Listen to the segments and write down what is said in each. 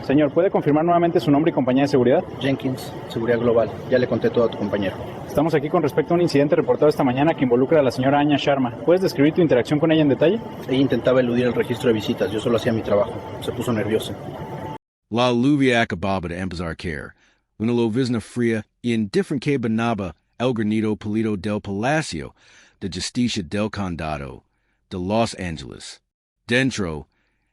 Señor, ¿puede confirmar nuevamente su nombre y compañía de seguridad? Jenkins, seguridad global. Ya le conté todo a tu compañero. Estamos aquí con respecto a un incidente reportado esta mañana que involucra a la señora Anya Sharma. ¿Puedes describir tu interacción con ella en detalle? Ella intentaba eludir el registro de visitas. Yo solo hacía mi trabajo. Se puso nerviosa. La lluvia acababa de empezar caer. Una llovizna fría y indifferent que banaba el granito polito del Palacio de Justicia del Condado de Los Angeles. Dentro,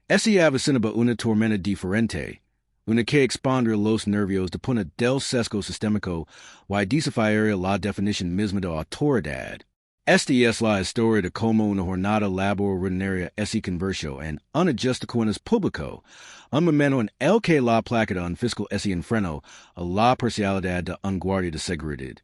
esa avecinaba una tormenta diferente, una que expandría los nervios de punta del sesgo sistémico y desafiaría la definición misma de autoridad. Esta es la historia de cómo una jornada laboral rutinaria se convirtió en una justicia público, un momento en el que la placa de un fiscal se enfrentó a la parcialidad de un guardia de seguridad,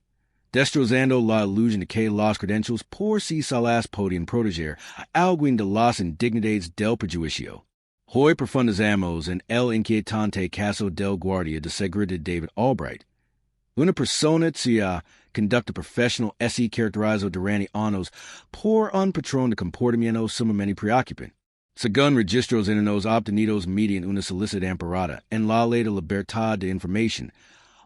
destrozando la ilusión de que los credentials por sí solas podían proteger a alguien de las indignidades del prejuicio. Hoy profundizamos en el inquietante caso del guardia de seguridad David Albright, una persona cuya conducta profesional se caracterizó durante años por un patrón de comportamiento sumamente preocupante. Según registros internos obtenidos mediante una solicitud amparada en la ley de libertad de información,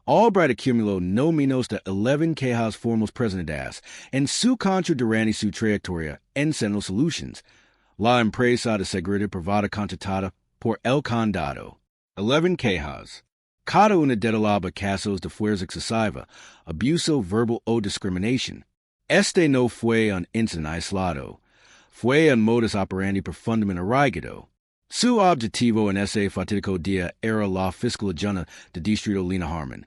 Albright acumuló no menos de 11 quejas formales presentadas en su contra durante su trayectoria en Sentinel Solutions, la empresa de seguridad privada contratada por el condado. 11 quejas. Cada una detalaba casos de fuerza excesiva, abuso verbal o discriminación. Este no fue un incidente aislado. Fue un modus operandi profundamente arraigado. Su objetivo en ese fatídico día era la fiscal adjunta de distrito Lina Harmon,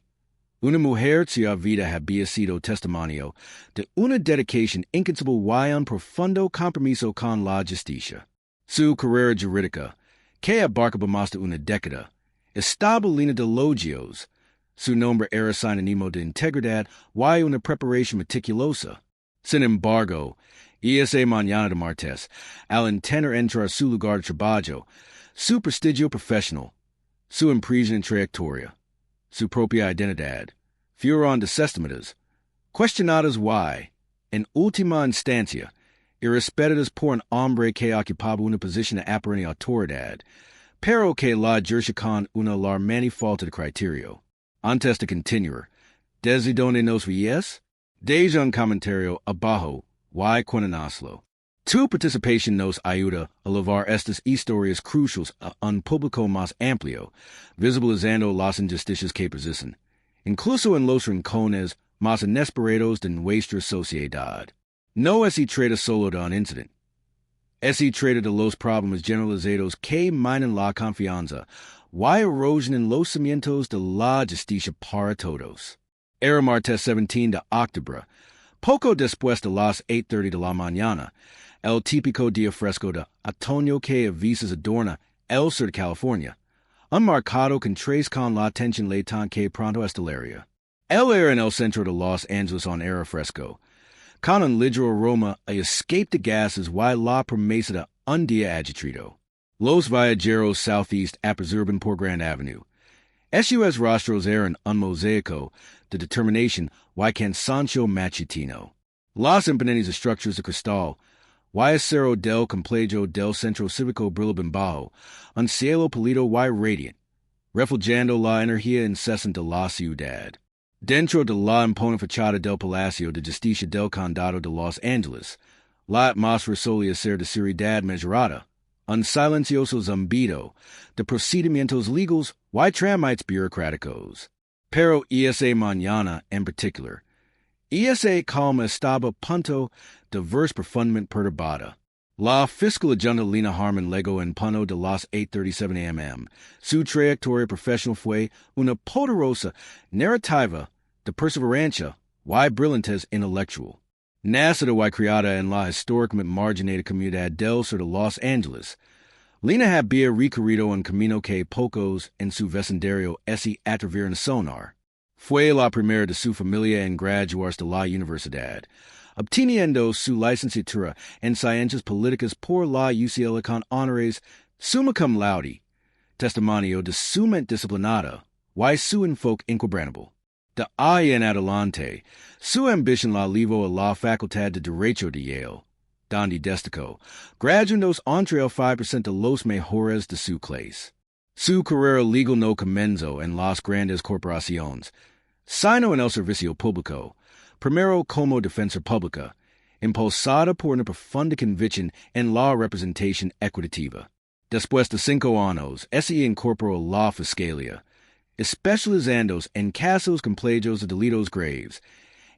una mujer cuya vida había sido testimonio de una dedicación incansable y un profundo compromiso con la justicia. Su carrera jurídica, que abarcaba más de una década, estaba llena de elogios. Su nombre era sinónimo de integridad y una preparación meticulosa. Sin embargo, esa mañana de martes, al intentar entrar a su lugar de trabajo, su prestigio profesional, su impresión en trayectoria, su propia identidad, fueron desestimadas, cuestionadas y, en última instancia, irrespetadas por un hombre que ocupaba una posición de aparente autoridad, pero que la ejerce con una alarmante falta de criterio. Antes de continuar, ¿desde dónde nos ves? Deja un comentario abajo y cuéntanoslo. Tu participación nos ayuda a llevar estas historias cruciales a un público más amplio, visibilizando las injusticias que persisten, incluso en los rincones más inesperados de nuestra sociedad. No se trata solo de un incidente. Se trata de los problemas generalizados que minan la confianza y erosionan los cimientos de la justicia para todos. Era martes 17 de octubre, poco después de las 8:30 de la mañana, el típico día fresco de otoño que a veces adorna el sur de California, un mercado con tres con la atención latente que pronto estelaria. Él era en el centro de Los Angeles on era fresco, con un ligero aroma a escape de gases y la promesa de un día agitado. Los viajeros southeast aperciben por Grand Avenue. Esos rostros eran un mosaico de determinación y cansancio matutino. Las imponentes estructuras de cristal y acero del complejo del centro cívico brillaban bajo un cielo polido y radiante, reflejando la energía incesante de la ciudad. Dentro de la imponente fachada del Palacio de Justicia del Condado de Los Angeles, la atmósfera solía ser de seriedad mesurada, un silencioso zumbido de procedimientos legales y trámites burocráticos. Pero esa mañana en particular, esa calma estaba a punto de verse profundamente perturbada. La fiscal adjunta Lina Harmon legó en punto de las 8:37 a.m. Su trayectoria profesional fue una poderosa narrativa de perseverancia y brillantez intelectual. Nacida y criada en la históricamente marginada comunidad del sur de Los Angeles, Lina había recorrido un camino que pocos en su vecindario se atreverían a soñar. Fue la primera de su familia en graduarse de la universidad, obteniendo su licenciatura en ciencias políticas por la UCLA con honores summa cum laude, testimonio de su mente disciplinada y su enfoque inquebrantable. De ahí en adelante, su ambición la llevó a la Facultad de Derecho de Yale, donde destacó, graduándose entre el 5% de los mejores de su clase. Su carrera legal no comienzo en las grandes corporaciones. Sino en el servicio público. Primero como defensa pública. Impulsada por una profunda convicción en la representación equitativa. Después de 5 años, se incorporó la fiscalía, especializándose en casos complejos de delitos graves,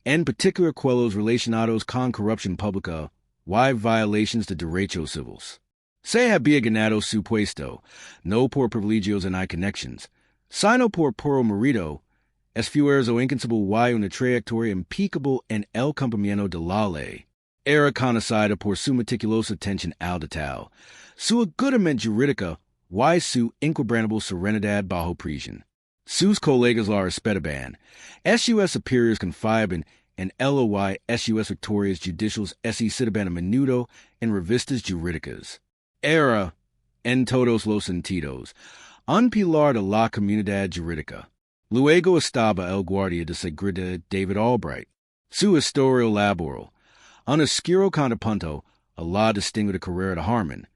en particular aquellos relacionados con corrupción pública y violaciones de derechos civiles. Se había ganado su puesto, no por privilegios y connections, sino por puro mérito, esfuerzo incansable y una trayectoria impecable en el cumplimiento de la ley. Era conocida por su meticulosa atención al detalle, su agudamente jurídica y su inquebrantable serenidad bajo presión. Sus colegas la respetaban. Sus superiores confiaban en él y sus victorias judiciales se citaban a menudo en revistas jurídicas. Era, en todos los sentidos, un pilar de la comunidad jurídica. Luego estaba el guardia de seguridad David Albright. Su historial laboral, un oscuro contrapunto a la distinguida carrera de Harmon,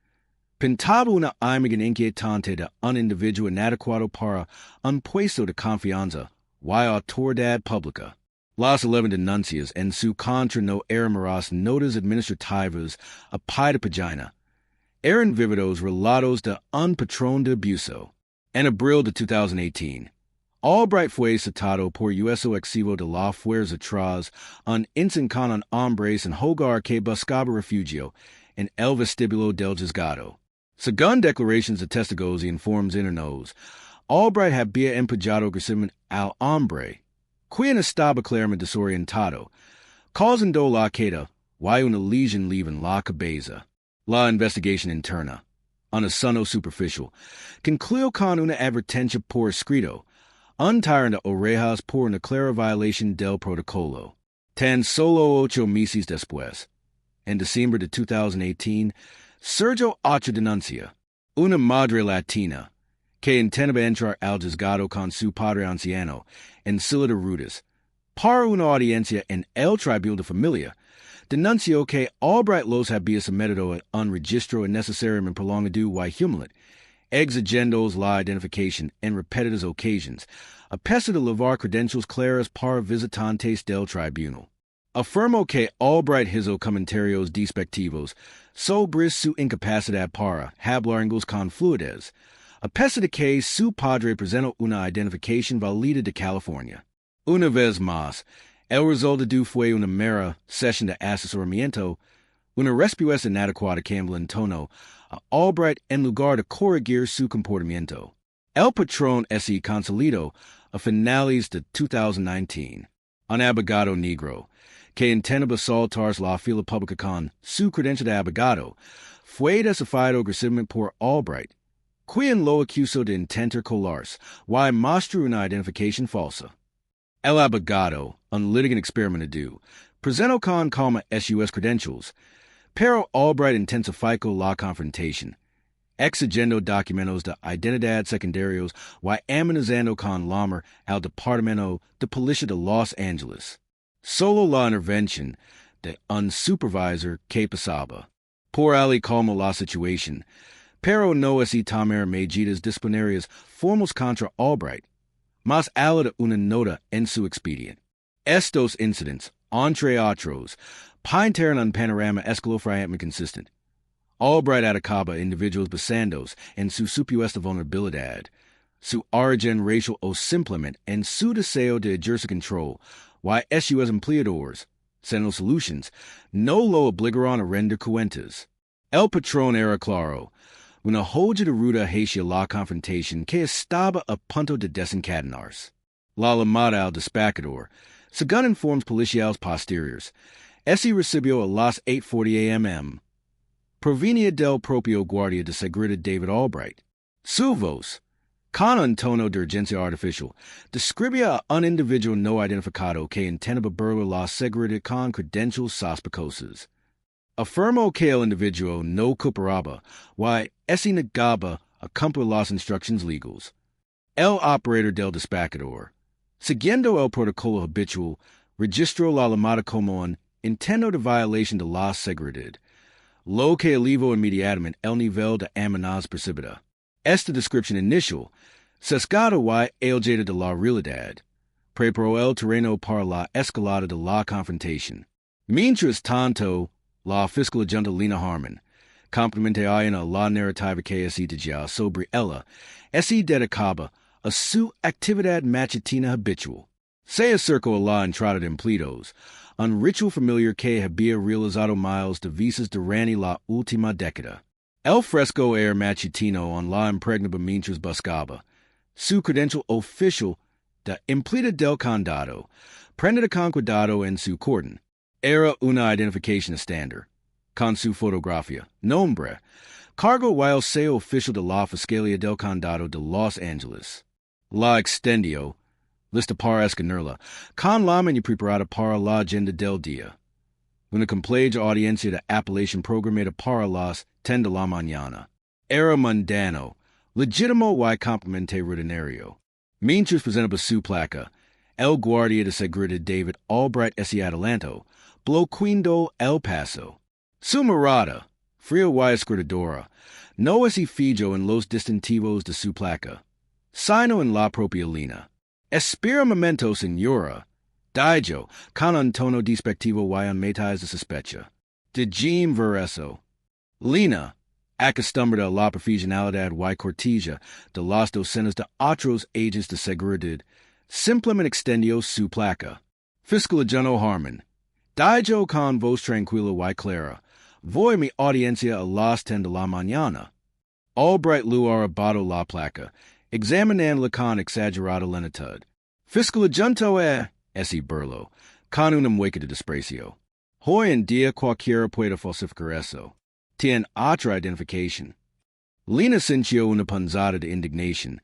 pintaba una imagen inquietante de un individuo inadecuado para un puesto de confianza y autoridad pública. Las 11 denuncias en su contra no eran meras notas administrativas a pie de página. Eran vívidos relatos de un patrón de abuso. En abril de 2018, Albright fue citado por uso excesivo de la fuerza tras un incidente con un hombre sin hogar que buscaba refugio en el vestíbulo del juzgado. Según declaraciones de testigos y informes internos, Albright había empujado agresivamente al hombre, quien estaba claramente desorientado, causando la queda y una lesión leve en la cabeza. La investigación interna, un asunto superficial, concluyó con una advertencia por escrito, un tirón de orejas por una clara violación del protocolo. Tan solo 8 meses después, en diciembre de 2018, surgió otra denuncia, una madre latina, que intentaba entrar al juzgado con su padre anciano en silla de ruedas, para una audiencia en el tribunal de familia, denunció que Albright los había sometido a un registro innecesariamente prolongado y humillante, exigiendo la identificación en repetidas ocasiones, a pesar de llevar credenciales claras para visitantes del tribunal. Afirmó que Albright hizo comentarios despectivos sobre su incapacidad para hablar inglés con fluidez, a pesar de que su padre presentó una identificación válida de California. Una vez más, el resultado fue una mera sesión de asesoramiento, una respuesta inadecuada que entono a Albright en lugar de corregir su comportamiento. El patrón se consolidó a finales de 2019. Un abogado negro, que intentaba saltar la fila pública con su credencial de abogado, fue desafiado agresivamente por Albright, quien lo acusó de intentar colarse y mostró una identificación falsa. El abogado, un litigant experimentado, presentó con calma sus credentials, pero Albright intensificó la confrontación, exigiendo documentos de identidad secundarios y amenazando con llamar al Departamento de Policía de Los Angeles. Solo la intervención de un supervisor que pasaba por ali calmó la situación, pero no se tomaron medidas disciplinarias formales contra Albright, más allá de una nota en su expediente. Estos incidentes, entre otros, pintaron un panorama escalofriante consistente. Albright atacaba individuos basados en su supuesta vulnerabilidad, su origen racial o simplemente en su deseo de ejercer control, y sus empleadores, sin soluciones, no lo obligaron a render cuentas. El patrón era claro, una hoja de ruta hacia la confrontación que estaba a punto de desencadenarse. La llamada al despachador, según informes policiales posteriores, recibió a las 8:40 am. Provenía del propio guardia de seguridad David Albright. Su voz, con un tono de urgencia artificial, describía a un individuo no identificado que intentaba burlar la seguridad con credenciales sospechosas. Afirmó que el individuo no cooperaba y se negaba a cumplir las instrucciones legales. El operator del despachador, siguiendo el protocolo habitual, registró la llamada como un intento de violación de la seguridad, lo que elevó inmediatamente el nivel de amenaza percibida. Esta description initial, sesgado y aljada de la realidad, preparo el terreno para la escalada de la confrontación. Mientras tanto, la fiscal agente Lina Harmon, complemente a la narrativa que es ya sobre ella, es dedicada a su actividad machitina habitual. Se acercó a la entrada de empleados, un ritual familiar que había realizado miles de veces durante la última década. El fresco air matutino en la impregnable mientras buscaba su credencial oficial de empleada del condado, prendida con cuidado en su cordón. Era una identificación estándar, con su fotografía, nombre, cargo while sea oficial de la Fiscalía del Condado de Los Angeles. La extendió, lista para escanearla, con la menu preparada para la agenda del día. Una completa audiencia de apelación programada para las 10 de la mañana. Era mundano, legítimo y complemente rutinario. Mientras presentaba su placa, el Guardia de seguridad David Albright ese adelanto, bloqueando El Paso. Su mirada, fría y escrutadora, no es fijo en los distintivos de su placa, sino en la propia línea. Espera un momento, señora. Dijo, con un tono despectivo y un matiz de sospecha. De Jim ver eso. Lina, acostumbrada a la profesionalidad y cortesía de las docenas de otros agentes de seguridad, simplemente extendió su placa. Fiscal agente Harmon, dijo con voz tranquila y clara, voy a mi audiencia a las 10 de la mañana. Albright luar abado la placa, examinándola con exagerada lentitud. Fiscal agente ese burlo, con una mueca de desprecio. Hoy en día cualquiera puede falsificar eso. Tiene otra identificación. Lina sintió una punzada de indignación,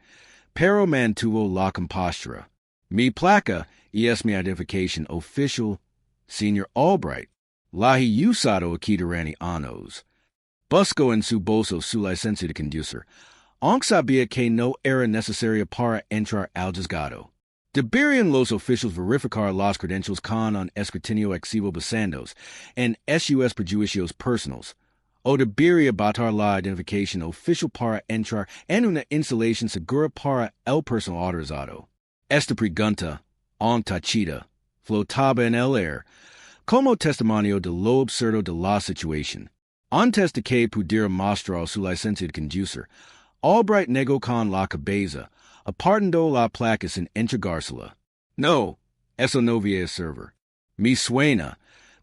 pero mantuvo la compostura. Mi placa y es mi identificación oficial, Señor Albright. La he usado aquí durante años. Buscó en su bolso su licencia de conducir, aunque sabía que no era necesaria para entrar al juzgado. Deberían los oficiales verificar las credenciales con un escrutinio exhaustivo basándose en sus prejuicios personales, o debería batar la identificación oficial para entrar en una instalación segura para el personal autorizado. Esta pregunta, ontachita, flotaba en el aire, como testimonio de lo absurdo de la situación. Antes de que pudiera mostrar su licencia de conducir, Albright negó con la cabeza, apartando la placa sin entregársela. No, eso no voy servir. Me suena,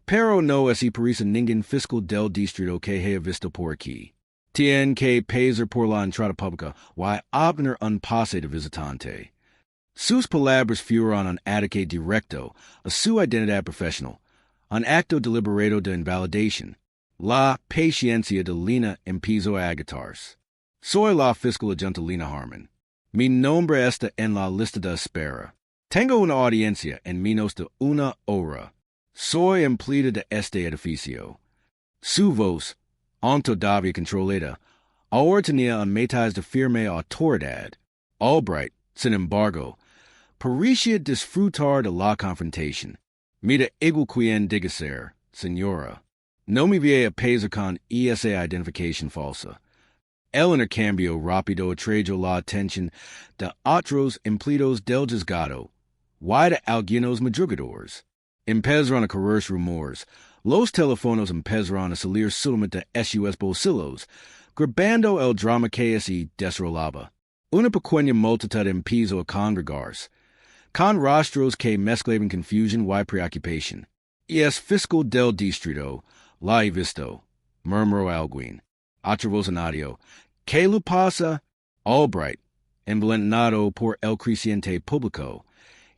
pero no es parece ningún fiscal del distrito que haya visto por aquí. Tiene que pesar por la entrada pública y obtener un pase de visitante. Sus palabras fueron un ataque directo a su identidad profesional, un acto deliberado de invalidación. La paciencia de Lina empezó a agotarse. Soy la fiscal agente Lina Harmon. Mi nombre está en la lista de espera. Tengo una audiencia en menos de una hora. Soy empleado de este edificio. Su voz, todavía controlada, ahora tenía un matiz de firme autoridad. Albright, sin embargo, parecía disfrutar de la confrontación. Mira igual quien diga ser, señora. No me voy a pesar con esa identificación falsa. El intercambio rápido atrajo la atención de otros empleados del juzgado y de algunos madrugadores. Empezaron a correr rumores. Los teléfonos empezaron a salir solamente de sus bolsillos, grabando el drama que se desarrollaba. Una pequeña multitud empezó a congregarse, con rostros que mezclaban confusión y preocupación. Y es fiscal del distrito, la he visto, murmuró alguien. Otra voz añadió, ¿qué le pasa? Albright, envalentonado por el creciente público,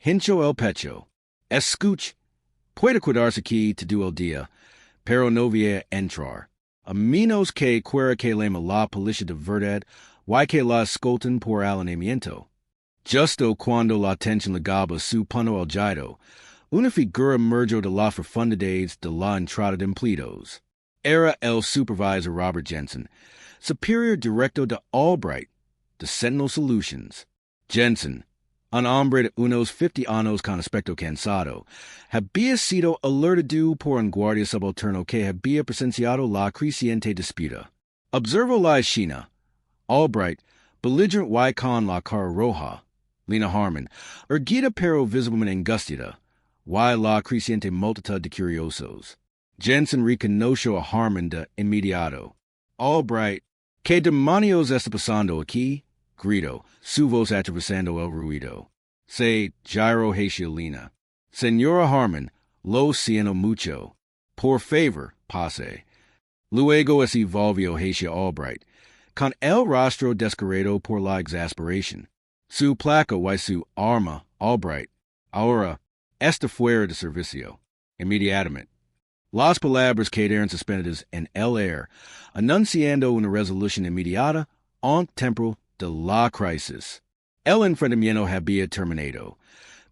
hinchó el pecho. Escuch, puede quedarse aquí todo el día, pero no voy a entrar. A menos que quiera que llame la policía de verdad, y que la escolten por allanamiento. Justo cuando la atención llegaba a su punto álgido, una figura emergió de las profundidades de la entrada de empleados. Era el supervisor Robert Jensen, superior directo de Albright, de Sentinel Solutions. Jensen, un hombre de unos 50 años con aspecto cansado, había sido alertado por un guardia subalterno que había presenciado la creciente disputa. Observó la escena. Albright, belligerent y con la cara roja, Lena Harmon, erguida pero visiblemente angustia, y la creciente multitud de curiosos. Jensen reconoció a Harmon de inmediato. Albright, ¿qué demonios está pasando aquí? Gritó, su voz atravesando el ruido. Se giro hacia Lena. Señora Harmon, lo siento mucho. Por favor, pase. Luego se volvió hacia Albright, con el rostro descarado por la exasperación. Su placa y su arma, Albright, ahora está fuera de servicio. Inmediatamente. Las palabras quedaron suspendidas en el aire, anunciando una resolución inmediata en tiempo de la crisis. El enfrentamiento había terminado,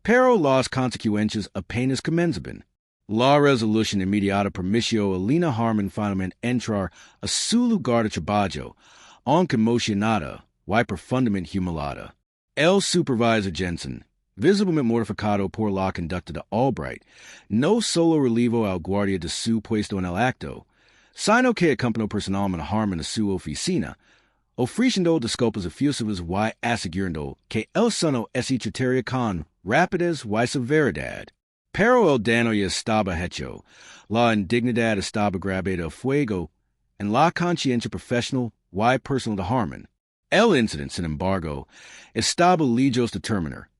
pero las consecuencias apenas comenzaban. La resolución inmediata permitió a Lena Harmon finalmente entrar a su lugar de trabajo, aunque emocionada y profundamente humillada. El supervisor Jensen, visiblemente mortificado por la conducta de Albright, no solo relevó al guardia de su puesto en el acto, sino que acompañó personalmente a Harmon a su oficina, ofreciendo disculpas efusivas y asegurando que el sano se trataría con rapidez y severidad. Pero el daño ya estaba hecho, la indignidad estaba grabada a fuego en la conciencia profesional y personal de Harmon. El incidente, sin embargo, estaba lejos de terminar.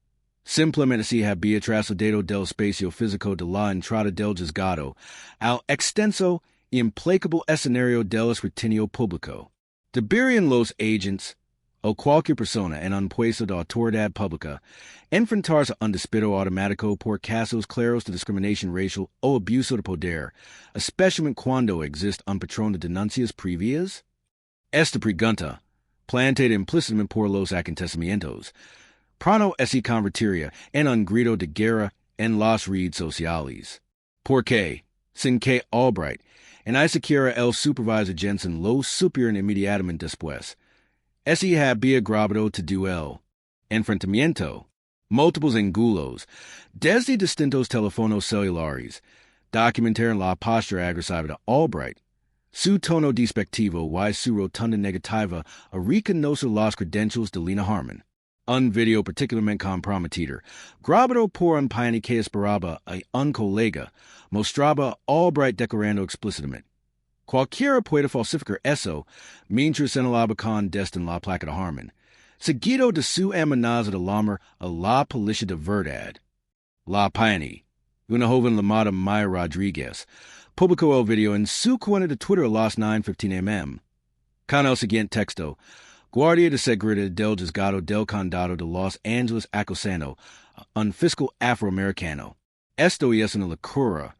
Simplemente se había trasladado del espacio físico de la entrada del juzgado al extenso y implacable escenario del escrutinio público. Deberían los agentes, o cualquier persona en un puesto de autoridad pública, enfrentarse a un despido automático por casos claros de discriminación racial o abuso de poder, especialmente cuando existe un patrón de denuncias previas? Esta pregunta, planteada implícitamente por los acontecimientos, pronto se convertiría en un grito de guerra en las redes sociales. Porque, sin que Albright, en siquiera el supervisor Jensen lo supieron inmediatamente después, se había grabado todo el enfrentamiento, múltiples ángulos, desde distintos teléfonos celulares, documentaron la postura agresiva de Albright, su tono despectivo y su rotunda negativa a reconocer las credentials de Lena Harmon. Un video particularmente comprometido, grabado por un paciente que esperaba a un colega, mostraba a Albright declarando explícitamente: cualquiera puede falsificar eso mientras señalaba con desdén la placa de Harmon, seguido de su amenaza de llamar a la policía de verdad. La paciente, una joven llamada Maya Rodríguez, publicó el video en su cuenta de Twitter a las 9:15 am. Con el siguiente texto: Guardia de seguridad del juzgado del condado de Los Ángeles acosando a un fiscal afroamericano. Esto es una locura.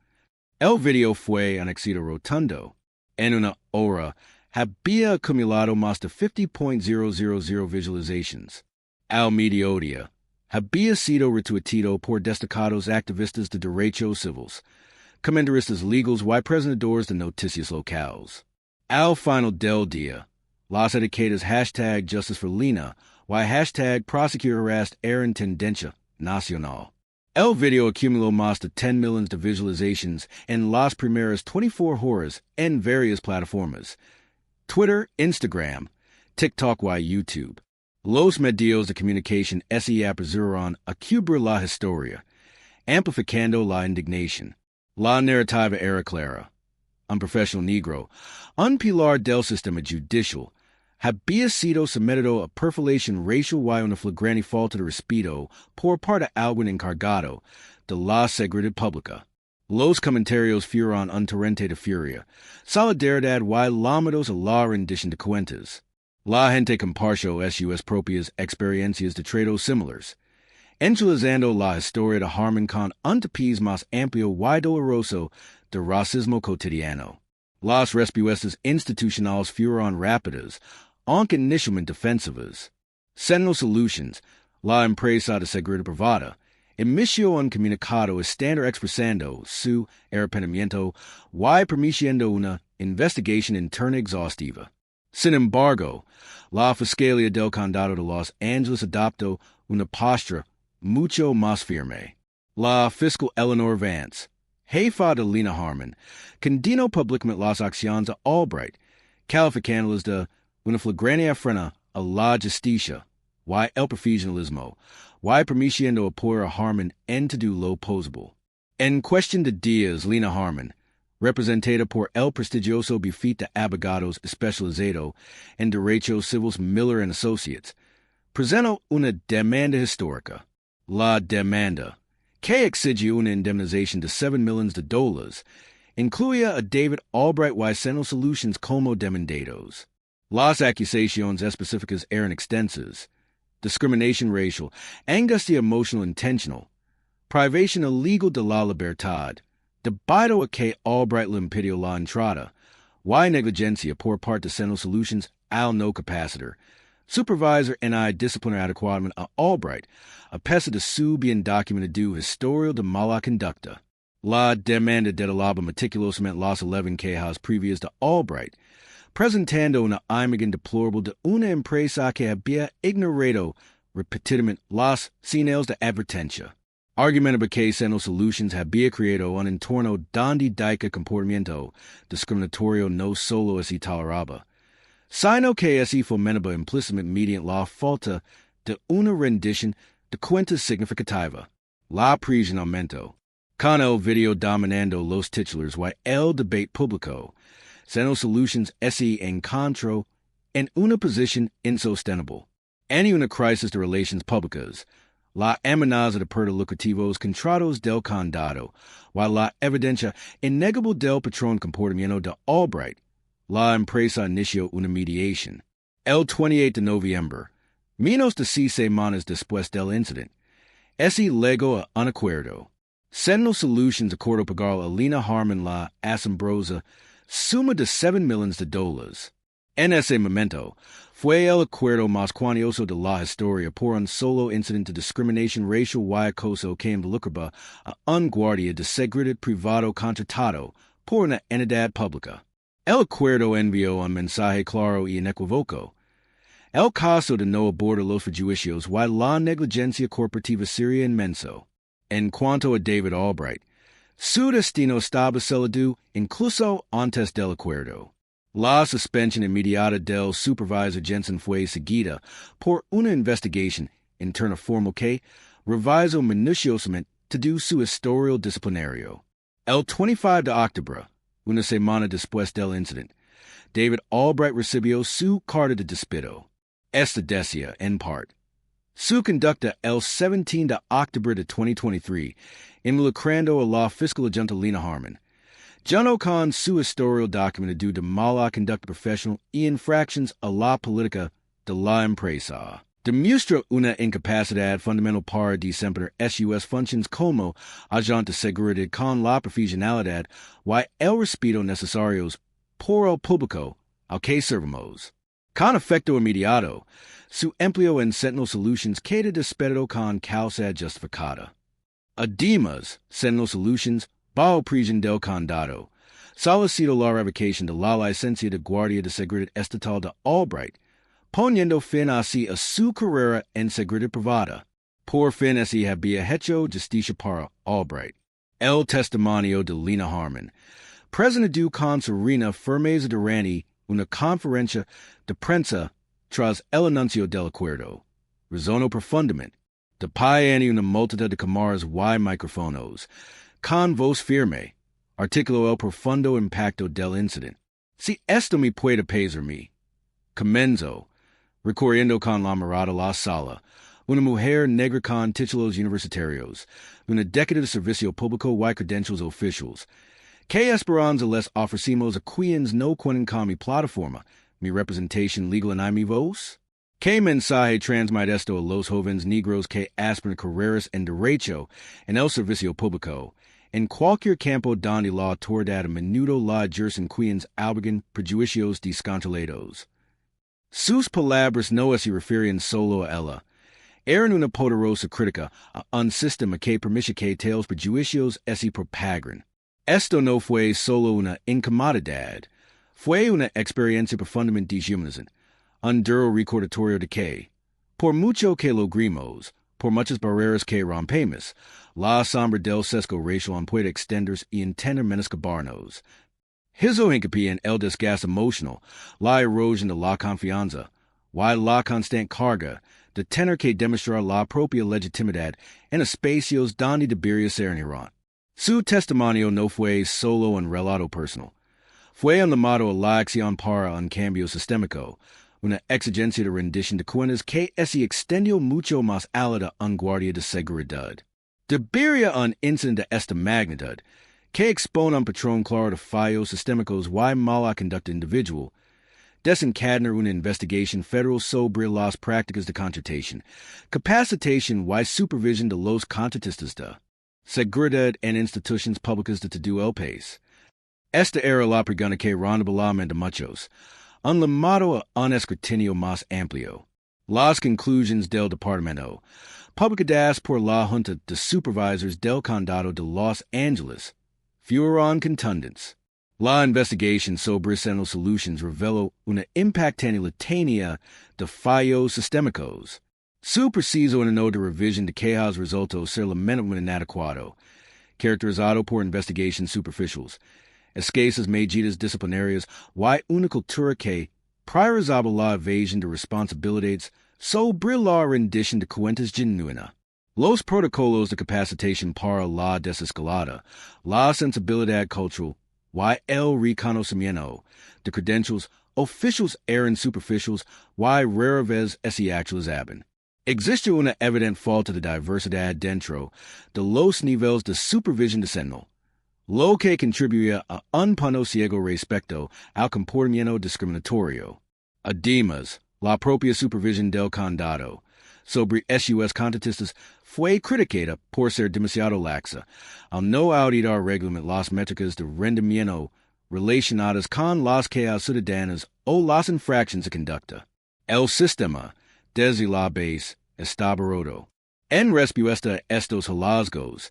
El video fue un éxito rotundo. En una hora había acumulado más de 50,000 visualizations. Al mediodía había sido retuiteado por destacados activistas de derechos civiles, comentaristas legales y presentadores de noticias locales. Al final del día, las etiquetas hashtag Justice for Lena y hashtag Prosecutor Harassed eran tendencia nacional. El video acumuló más de 10 millones de visualizations en las primeras 24 horas en varias plataformas: Twitter, Instagram, TikTok y YouTube. Los medios de comunicación se apresuraron a cubrir la historia, amplificando la indignación. La narrativa era clara. Un profesional negro, un pilar del sistema judicial, había sido sometido a perfilación racial y una flagrante falta de respeto por parte de alguien encargado de la seguridad pública. Los comentarios fueron un torrente de furia, solidaridad y llamados a la rendición de cuentas. La gente compartió sus propias experiencias de tratos similares, entrelazando la historia de Harmon con un tapiz más amplio y doloroso de racismo cotidiano. Las respuestas institucionales fueron rápidas, aunque inicialmente defensivas. Sentinel Solutions, la empresa de seguridad privada, emitió un comunicado estándar expresando su arrepentimiento y permitiendo una investigación interna exhaustiva. Sin embargo, la Fiscalía del Condado de Los Ángeles adoptó una postura mucho más firme. La fiscal Eleanor Vance, jefa de Lena Harmon, condenó públicamente las acciones de Albright, calificándolas de una flagrante afrenta a la justicia, y el profesionalismo, y permitiendo apoyo a Harmon en todo lo posible. En cuestión de días, Lina Harmon, representada por el prestigioso bufete de abogados especializado en derechos civiles Miller and Associates, presentó una demanda histórica. La demanda, que exige una indemnización de $7 millones, incluía a David Albright y Sentinel Solutions como demandados. Las acusaciones específicas eran extensas: discrimination racial, angustia emotional intentional, privación illegal de la libertad, debido a que Albright le impidió la entrada, y negligencia por parte de Sentinel Solutions al no capacitar supervisor en disciplinar adecuadamente a Albright, a pesar de su bien documentado historial de mala conducta. La demanda detalaba meticulosamente las 11 quejas previas de Albright, presentando una imagen deplorable de una empresa que había ignorado repetidamente las señales de advertencia. Argumentaba que Sentinel Solutions había creado un entorno donde dicho comportamiento discriminatorio no solo es tolerable, sino que es fomentaba implícitamente mediante la falta de una rendición de cuentas significativa. La momento, con el video dominando los titulares y el debate público, Sentinel Solutions se encontró en una posición insostenible. En una crisis de relaciones públicas, la amenaza de perder lucrativos contratos del condado, y la evidencia innegable del patrón comportamiento de Albright, la empresa inició una mediación. El 28 de noviembre, menos de 6 semanas después del incidente, se llegó a un acuerdo. Sentinel Solutions acordó pagar a Lina Harmon la asombrosa suma de $7 millones. En ese momento, fue el acuerdo más cuantioso de la historia por un solo incidente de discriminación racial y acoso que involucraba a un guardia de seguridad privado contratado por una entidad pública. El acuerdo envió un mensaje claro y inequívoco. El caso de no aborda los prejuicios y la negligencia corporativa sería inmenso. En cuanto a David Albright, su destino estaba sellado incluso antes del acuerdo. La suspensión inmediata del supervisor Jensen fue seguida por una investigación interna formal que revisó minuciosamente todo su historial disciplinario. El 25 de octubre, una semana después del incidente, David Albright recibió su carta de despido. Esta decía, en parte, su conducta el 17 de octubre de 2023, involucrando a la fiscal agente Lina Harmon, junto con su historial documentado de mala conducta profesional y infracciones a la política de la empresa, demuestra una incapacidad fundamental para desempeñar sus funciones como agente de seguridad con la profesionalidad y el respeto necesarios por el público al que servimos. Con efecto inmediato, su empleo en Sentinel Solutions queda despedido con causa justificada. Además, Sentinel Solutions, bajo prisión del condado, solicitó la revocación de la licencia de Guardia de Seguridad Estatal de Albright, poniendo fin así a su carrera en seguridad privada. Por fin así había hecho justicia para Albright. El testimonio de Lina Harmon, presentado con serena firmeza durante una conferencia de prensa tras el anuncio del acuerdo, resonó profundamente, de pie en una multitud de cámaras y micrófonos, con voz firme, articuló el profundo impacto del incidente. Si esto me puede pesarme, comienzo, recorriendo con la mirada la sala, una mujer negra con títulos universitarios, una década de servicio público y credentials oficiales. ¿Qué esperanza les ofrecimos a quienes no cuentan con mi plataforma, mi representación legal en mi voz? ¿Qué mensaje transmite esto a los jóvenes negros que aspiran carreras en derecho en el servicio público, en cualquier campo donde la autoridad a menudo la ejercen quienes albergan prejuicios descontrolados? Sus palabras no se refieren solo a ella. Eran una poderosa crítica a un sistema que permite que tales prejuicios se propaguen. Esto no fue solo una incomodidad, fue una experiencia profundamente deshumanizante, un duro recordatorio de que, por mucho que logremos, por muchas barreras que rompemos, la sombra del sesgo racial aún puede extenderse y entender menoscabarnos. Hizo hincapié en el desgaste emocional, la erosión de la confianza, y la constant carga, de tener que demostrar la propia legitimidad en espacios donde debería ser inherente. Su testimonio no fue solo un relato personal. Fue un llamado a la acción para un cambio sistémico, una exigencia de rendición de cuentas que se extendió mucho más allá de un guardia de seguridad. Debería un incidente de esta magnitud, que expone un patrón claro de fallos sistémicos y mala conducta individual, desencadenar una investigación federal sobre las prácticas de contratación, capacitación y supervisión de los contratistas de seguridad en instituciones públicas de todo el país. Esta era la pregunta que rondaba la mente de muchos, un llamado a un escrutinio más amplio. Las conclusiones del Departamento, publicadas por la Junta de Supervisors del Condado de Los Angeles, fueron contundentes. La investigación sobre Sentinel Solutions reveló una impactante litania de fallos sistémicos. Su preciso anuncio de revisión de quejas resultó ser lamentablemente inadecuado, caracterizado por investigaciones superficiales, escasas medidas disciplinarias y una cultura que priorizaba la evasión de responsabilidades sobre la rendición de cuentas genuina. Los protocolos de capacitación para la desescalada, la sensibilidad cultural y el reconocimiento de credentials officials eran superficiales y rara vez se actualizaban. Existe una evidente falta de diversidad dentro de los niveles de supervisión de Sentinel, lo que contribuye a un punto ciego respecto al comportamiento discriminatorio. Además, la propia supervisión del condado sobre SUS contratistas fue criticada por ser demasiado laxa, al no auditar regularmente las métricas de rendimiento relacionadas con las quejas ciudadanas o las infracciones de conducta. El sistema, desde la base, estaba roto. En respuesta a estos hallazgos,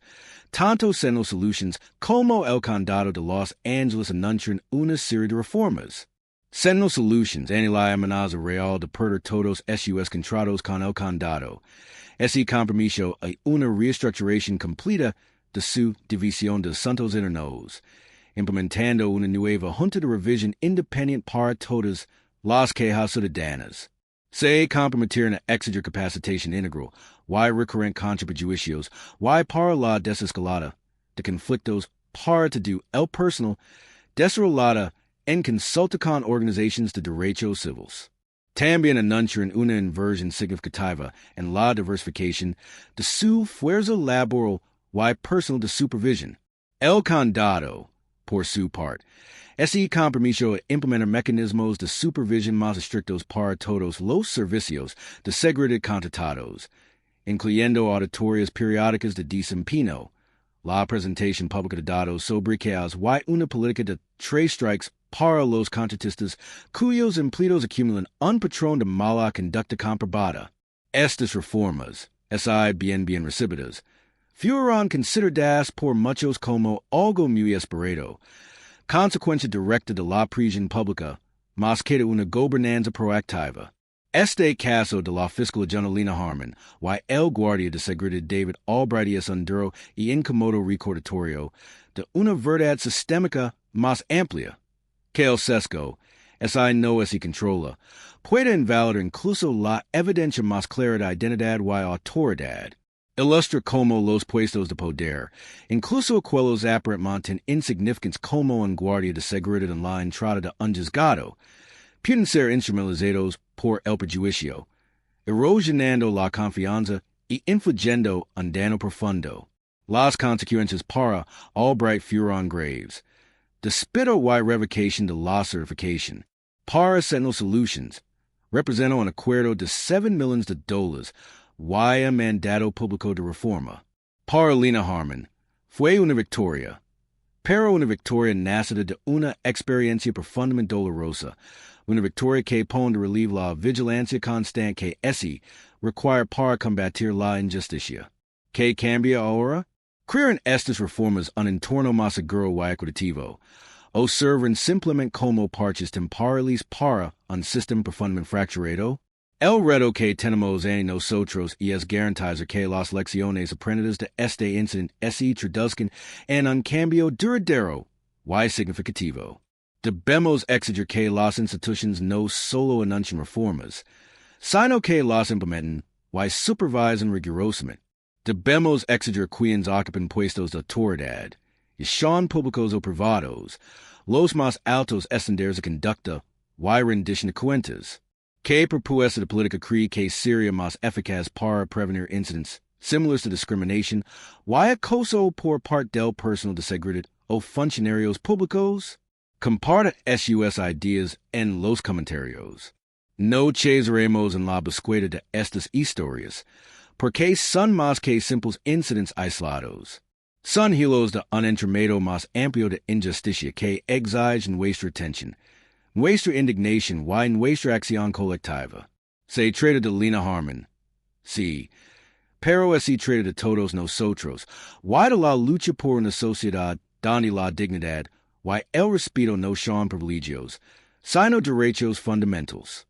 tanto Sentinel Solutions como el condado de Los Angeles anuncian una serie de reformas. Sentinel Solutions en la amenaza real de perder todos SUS contratos con el condado, ese compromiso a una reestructuración completa de su división de asuntos internos, implementando una nueva junta de revisión independiente para todas las quejas ciudadanas. Se comprometieron a exigir capacitación integral y recurrente contra prejuicios y para la desescalada de conflictos para todo el personal desarrollada en consulta con organizaciones de derechos civiles. También anuncian una inversión significativa en la diversificación de su fuerza laboral y personal de supervisión. El condado, por su parte, ese compromiso a implementar mecanismos de supervisión más estrictos para todos los servicios de seguridad contratados, incluyendo auditorías periódicas de desempeño, la presentación pública de datos sobre quejas y una política de 3 strikes para los contratistas cuyos empleados acumulan un patrón de mala conducta comprobada. Estas reformas, bien recibidas, fueron consideradas por muchos como algo muy esperado, consecuencia directa de la presión pública, más que de una gobernanza proactiva. Este caso de la fiscal Lina Harmon y el guardia de seguridad David Albright es un duro y incómodo recordatorio de una verdad sistémica más amplia, que el sesgo, no se controla, puede invalidar incluso la evidencia más clara de identidad y autoridad. Ilustra cómo los puestos de poder, incluso aquellos aparentemente insignificantes como un guardia de seguridad en la entrada de un juzgado, pueden ser instrumentalizados por el prejuicio, erosionando la confianza y infligiendo un daño profundo. Las consecuencias para Albright fueron graves. Despido y revocación de la certificación. Para Sentinel Solutions, representa un acuerdo de $7 millones y un mandato público de reforma. Para Lina Harmon, fue una victoria, pero una victoria nacida de una experiencia profundamente dolorosa, una victoria que pone de relieve la vigilancia constante que requiere para combatir la injusticia. ¿Qué cambia ahora? Crean estas reformas un entorno más seguro y equitativo, o sirven simplemente como parches temporales para un sistema profundamente fracturado? El reto que tenemos en nosotros es garantizar que las lecciones aprendidas de este incidente se traduzcan en un cambio duradero y significativo. Debemos exigir que las instituciones no solo anuncien reformas, sino que los implementen, y supervisen rigurosamente. Debemos exigir quienes ocupen puestos de autoridad, y son públicos o privados, los más altos estándares de conducta, y rendición de cuentas. Que propuesta de política cree que sería más eficaz para prevenir incidentes similares de discriminación y acoso por parte del personal de seguridad o funcionarios públicos? Comparta sus ideas en los comentarios. No cesaremos en la búsqueda de estas historias, porque son más que simples incidentes aislados. Son hilos de un entramado más amplio de injusticia que exigen nuestra atención, nuestra indignación y nuestra acción colectiva. Se trata de Lina Harmon. Sí, pero se trata de todos nosotros, y de la lucha por una sociedad donde la dignidad y el respeto no son privilegios, sino derechos fundamentales.